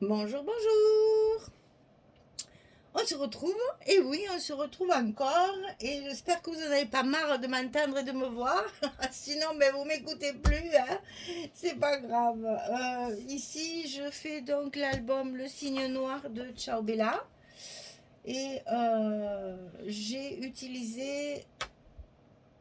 Bonjour, bonjour. On se retrouve, et oui, on se retrouve encore, et j'espère que vous n'en avez pas marre de m'entendre et de me voir. Sinon, ben, vous m'écoutez plus, hein. C'est pas grave. Ici, je fais donc l'album Le Cygne Noir de Ciao Bella, et j'ai utilisé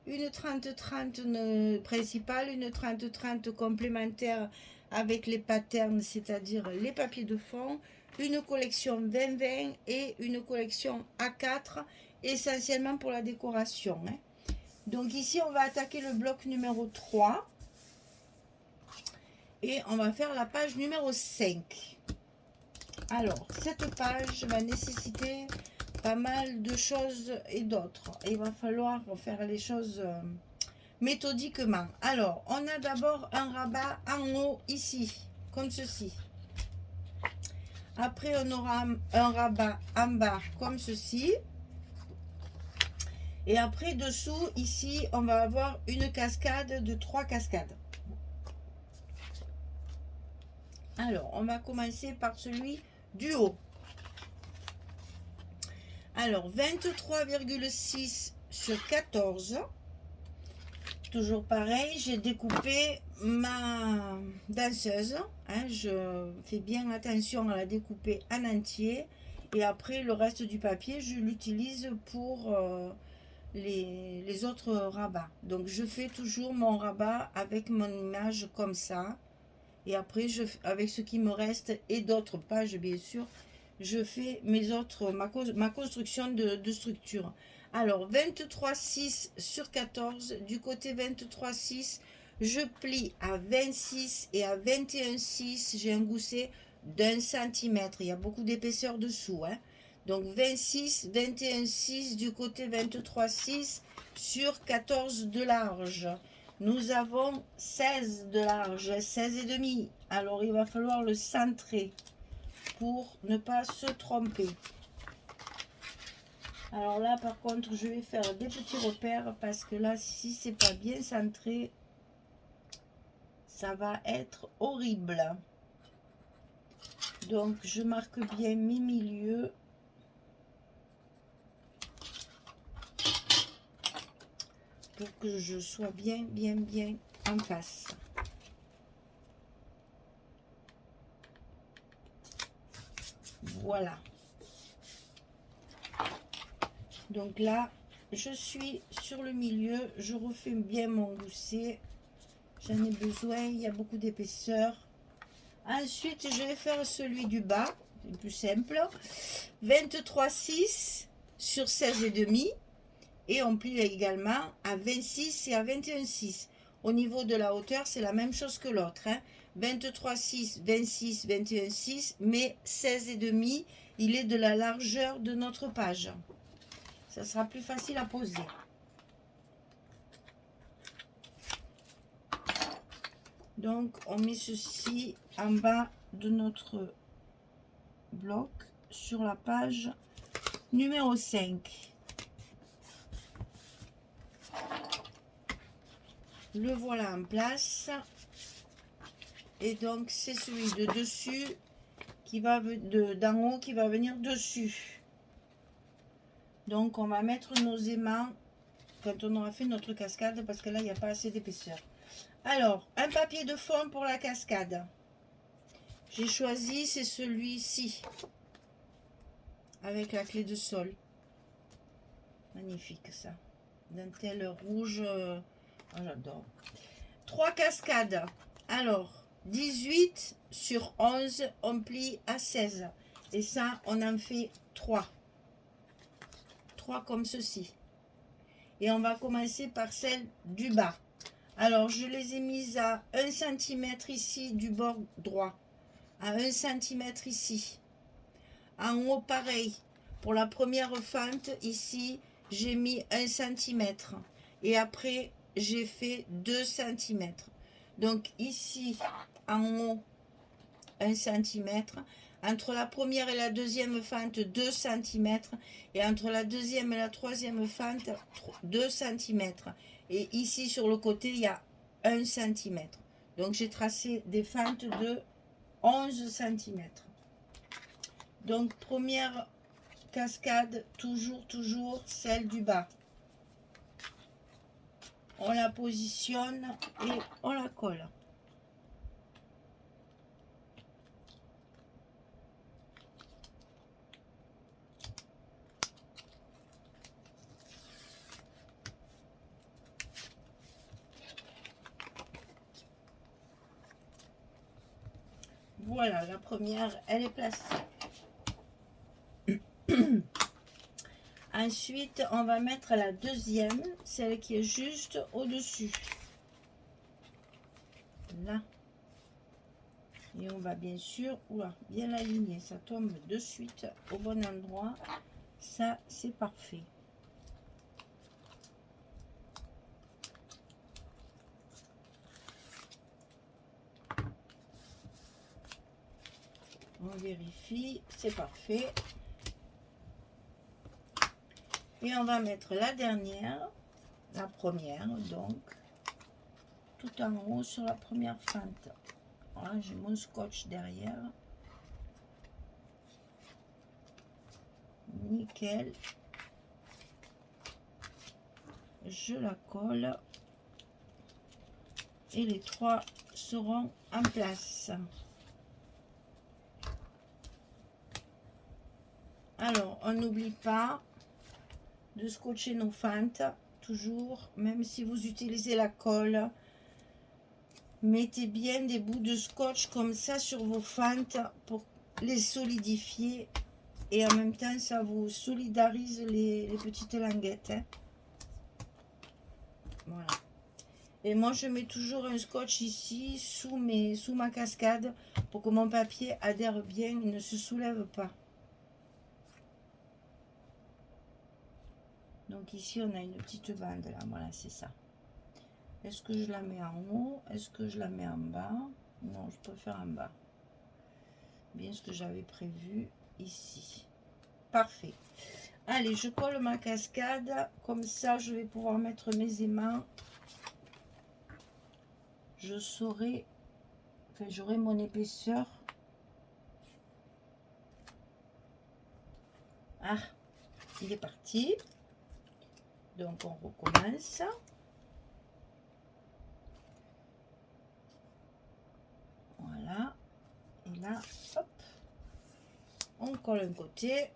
une 30-30 principale, une 30-30 complémentaire avec les patterns, c'est-à-dire les papiers de fond, une collection 20-20 et une collection A4, essentiellement pour la décoration, hein. Donc ici, on va attaquer le bloc numéro 3 et on va faire la page numéro 5. Alors, cette page va nécessiter pas mal de choses et d'autres. Il va falloir faire les choses méthodiquement. Alors, on a d'abord un rabat en haut ici, comme ceci. Après, on aura un rabat en bas, comme ceci. Et après, dessous, ici, on va avoir une cascade de 3 cascades. Alors, on va commencer par celui du haut. Alors, 23,6 sur 14. Toujours pareil, j'ai découpé ma danseuse, hein, je fais bien attention à la découper en entier, et après le reste du papier je l'utilise pour les autres rabats. Donc je fais toujours mon rabat avec mon image comme ça, et après avec ce qui me reste et d'autres pages bien sûr, je fais ma construction de structure. Alors 23,6 sur 14, du côté 23,6, je plie à 26 et à 21,6, j'ai un gousset d'1 cm. Il y a beaucoup d'épaisseur dessous, hein. Donc 26, 21,6 du côté 23,6 sur 14 de large. Nous avons 16 de large, 16 et demi. Alors il va falloir le centrer pour ne pas se tromper. Alors là, par contre, je vais faire des petits repères parce que là, si c'est pas bien centré, ça va être horrible. Donc, je marque bien mes milieux. Pour que je sois bien en face. Voilà. Donc là, je suis sur le milieu, je refais bien mon gousset. J'en ai besoin, il y a beaucoup d'épaisseur. Ensuite, je vais faire celui du bas, c'est plus simple. 23,6 sur 16 et demi. Et on plie également à 26 et à 21,6. Au niveau de la hauteur, c'est la même chose que l'autre, hein. 23,6, 26, 21,6, mais 16 et demi, il est de la largeur de notre page. Ça sera plus facile à poser. Donc, on met ceci en bas de notre bloc sur la page numéro 5. Le voilà en place. Et donc, c'est celui de dessus qui va d'en haut qui va venir dessus. Donc, on va mettre nos aimants quand on aura fait notre cascade parce que là, il n'y a pas assez d'épaisseur. Alors, un papier de fond pour la cascade. J'ai choisi, c'est celui-ci, avec la clé de sol. Magnifique ça. Dentelle rouge, oh, j'adore. 3 cascades. Alors, 18 sur 11, on plie à 16. Et ça, on en fait 3. 3 comme ceci. Et on va commencer par celle du bas. Alors, je les ai mises à 1 cm ici du bord droit. À 1 cm ici. En haut, pareil. Pour la première fente, ici, j'ai mis 1 cm. Et après, j'ai fait 2 cm. Donc, ici, en haut, 1 cm. Entre la première et la deuxième fente, 2 cm. Et entre la deuxième et la troisième fente, 2 cm. Et ici, sur le côté, il y a 1 cm. Donc, j'ai tracé des fentes de 11 cm. Donc première cascade, toujours celle du bas. On la positionne et on la colle. Voilà, la première, elle est placée. Ensuite, on va mettre la deuxième, celle qui est juste au-dessus. Là. Et on va bien sûr bien l'aligner. Ça tombe de suite au bon endroit. Ça, c'est parfait. On vérifie, c'est parfait. Et on va mettre la dernière, la première, donc, tout en haut sur la première fente. Voilà, j'ai mon scotch derrière. Nickel. Je la colle. Et les trois seront en place. Alors, on n'oublie pas de scotcher nos fentes, toujours, même si vous utilisez la colle. Mettez bien des bouts de scotch comme ça sur vos fentes pour les solidifier. Et en même temps, ça vous solidarise les petites languettes. Hein. Voilà. Et moi, je mets toujours un scotch ici, sous ma cascade, pour que mon papier adhère bien et ne se soulève pas. Donc ici, on a une petite bande là. Voilà, c'est ça. Est-ce que je la mets en haut? Est-ce que je la mets en bas? Non, je préfère en bas. Bien ce que j'avais prévu ici. Parfait. Allez, je colle ma cascade. Comme ça, je vais pouvoir mettre mes aimants. Je saurai, enfin, j'aurai mon épaisseur. Ah, il est parti. Donc, on recommence. Voilà. Et là, hop, on colle un côté.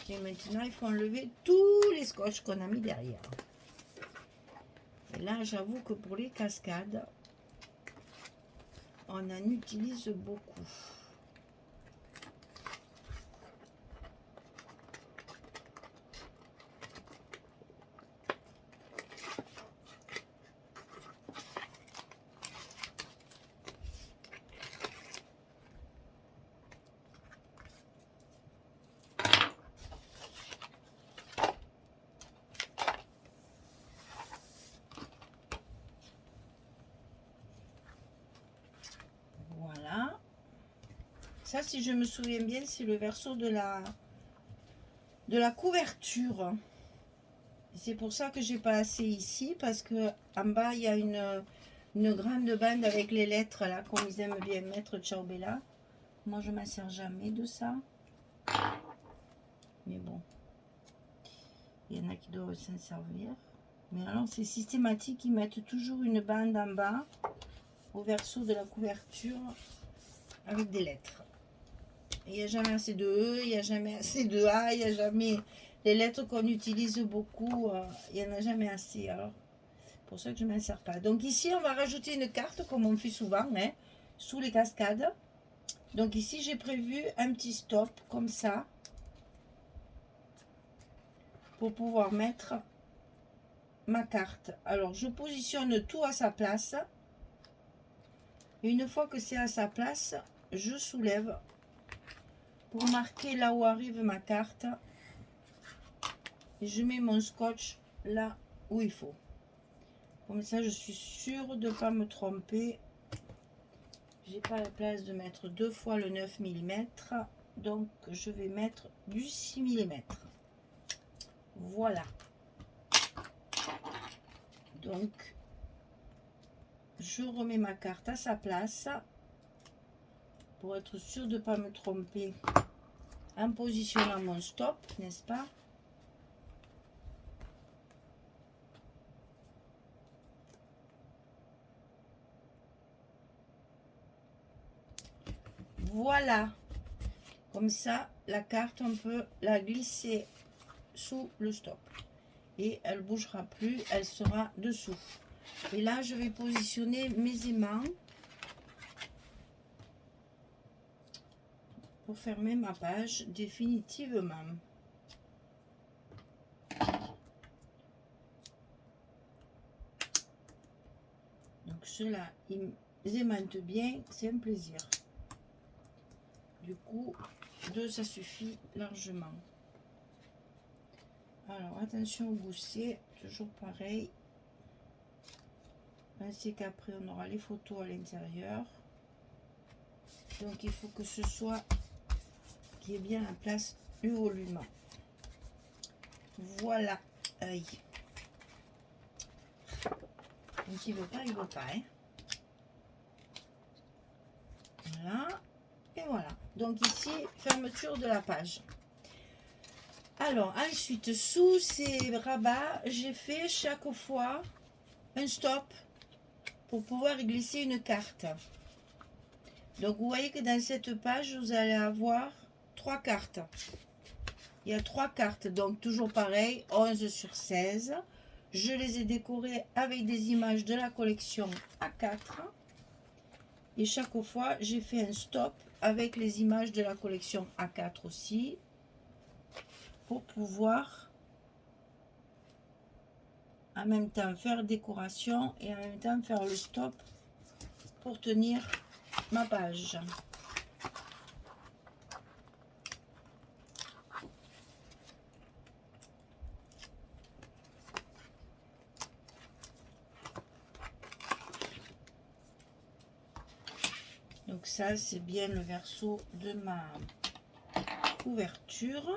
Et maintenant, il faut enlever tous les scotch qu'on a mis derrière. Et là, j'avoue que pour les cascades, on en utilise beaucoup. Voilà. Ça, si je me souviens bien, c'est le verso de la couverture. C'est pour ça que j'ai pas assez ici, parce que en bas, il y a une grande bande avec les lettres, là, comme ils aiment bien mettre Ciao Bella. Moi, je ne m'en sers jamais de ça. Mais bon. Il y en a qui doivent s'en servir. Mais alors, c'est systématique. Ils mettent toujours une bande en bas, au verso de la couverture, avec des lettres. Il n'y a jamais assez de E, il n'y a jamais assez de A, il n'y a jamais... Les lettres qu'on utilise beaucoup, il n'y en a jamais assez. Alors, c'est pour ça que je ne m'en sers pas. Donc ici, on va rajouter une carte, comme on fait souvent, hein, sous les cascades. Donc ici, j'ai prévu un petit stop, comme ça, pour pouvoir mettre ma carte. Alors, je positionne tout à sa place. Et une fois que c'est à sa place, je soulève pour marquer là où arrive ma carte. Et je mets mon scotch là où il faut. Comme ça, je suis sûre de ne pas me tromper. J'ai pas la place de mettre deux fois le 9 mm. Donc, je vais mettre du 6 mm. Voilà. Donc, je remets ma carte à sa place pour être sûr de ne pas me tromper en positionnant mon stop, n'est-ce pas? Voilà, comme ça la carte on peut la glisser sous le stop et elle bougera plus, elle sera dessous. Et là je vais positionner mes aimants pour fermer ma page définitivement. Donc cela ils aimantent bien, c'est un plaisir. Du coup, 2 ça suffit largement. Alors attention au gousset, toujours pareil. Ainsi qu'après on aura les photos à l'intérieur. Donc il faut que ce soit qu'il y ait bien la place du volume. Voilà. Aïe. Donc il veut pas, il veut pas. Hein. Voilà. Et voilà. Donc ici, fermeture de la page. Alors ensuite, sous ces rabats, j'ai fait chaque fois un stop pour pouvoir glisser une carte. Donc vous voyez que dans cette page, vous allez avoir 3 cartes. Il y a 3 cartes, donc toujours pareil, 11 sur 16. Je les ai décorées avec des images de la collection A4. Et chaque fois, j'ai fait un stop avec les images de la collection A4 aussi. Pour pouvoir en même temps faire décoration et en même temps faire le stop pour tenir ma page. Donc ça c'est bien le verso de ma couverture.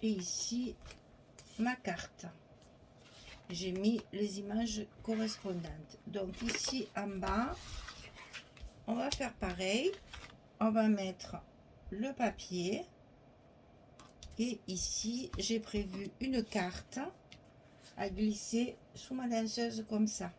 Et ici ma carte. J'ai mis les images correspondantes. Donc ici en bas, on va faire pareil. On va mettre le papier. Et ici, j'ai prévu une carte à glisser sous ma danseuse comme ça.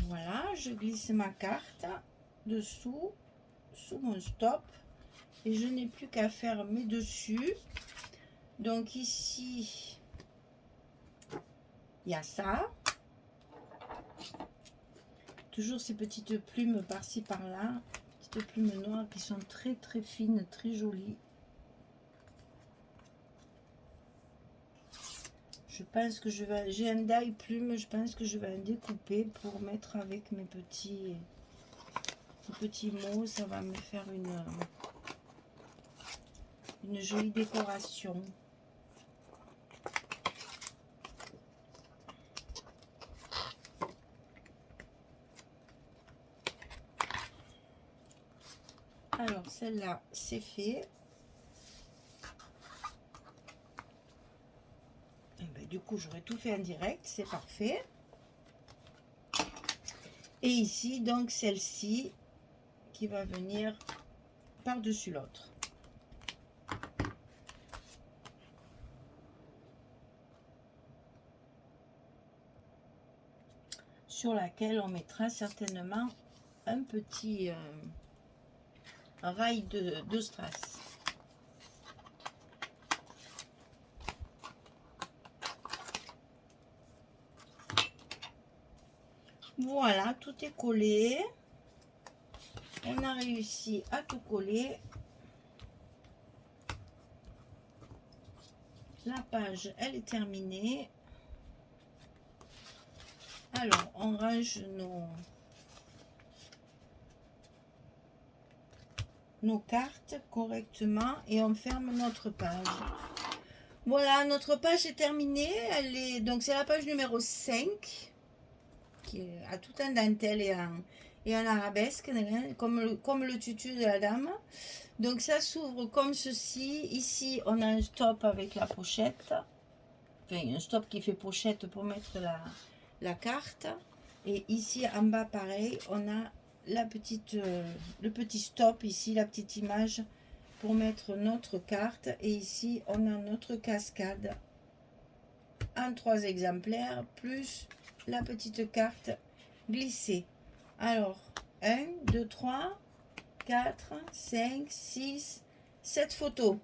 Voilà, je glisse ma carte dessous, sous mon stop. Et je n'ai plus qu'à faire mes dessus. Donc ici, il y a ça. Toujours ces petites plumes par-ci par-là. Petites plumes noires qui sont très très fines, très jolies. Je pense que je vais... J'ai un die plume, je pense que je vais en découper pour mettre avec mes petits mots. Ça va me faire une jolie décoration. Alors celle-là, c'est fait. Et ben, du coup, j'aurais tout fait en direct, c'est parfait. Et ici, donc celle-ci qui va venir par-dessus l'autre. Sur laquelle on mettra certainement un petit rail de strass. Voilà, tout est collé. On a réussi à tout coller. La page, elle est terminée. Alors, on range nos cartes correctement et on ferme notre page. Voilà, notre page est terminée. Donc c'est la page numéro 5 qui a tout un dentelle et un arabesque, comme le tutu de la dame. Donc ça s'ouvre comme ceci. Ici, on a un stop avec la pochette. Enfin, un stop qui fait pochette pour mettre la carte. Et ici, en bas, pareil, on a le petit stop, ici, la petite image pour mettre notre carte. Et ici, on a notre cascade en 3 exemplaires, plus la petite carte glissée. Alors, 1, 2, 3, 4, 5, 6, 7 photos.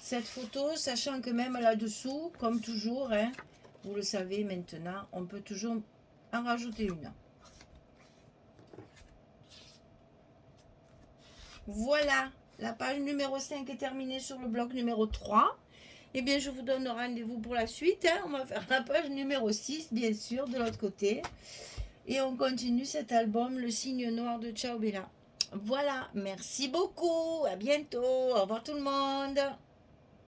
7 photos, sachant que même là-dessous, comme toujours, hein, vous le savez maintenant, on peut toujours en rajouter une. Voilà, la page numéro 5 est terminée sur le bloc numéro 3. Eh bien, je vous donne rendez-vous pour la suite. Hein. On va faire la page numéro 6, bien sûr, de l'autre côté. Et on continue cet album, Le Signe Noir de Ciao Bella. Voilà, merci beaucoup. À bientôt. Au revoir tout le monde.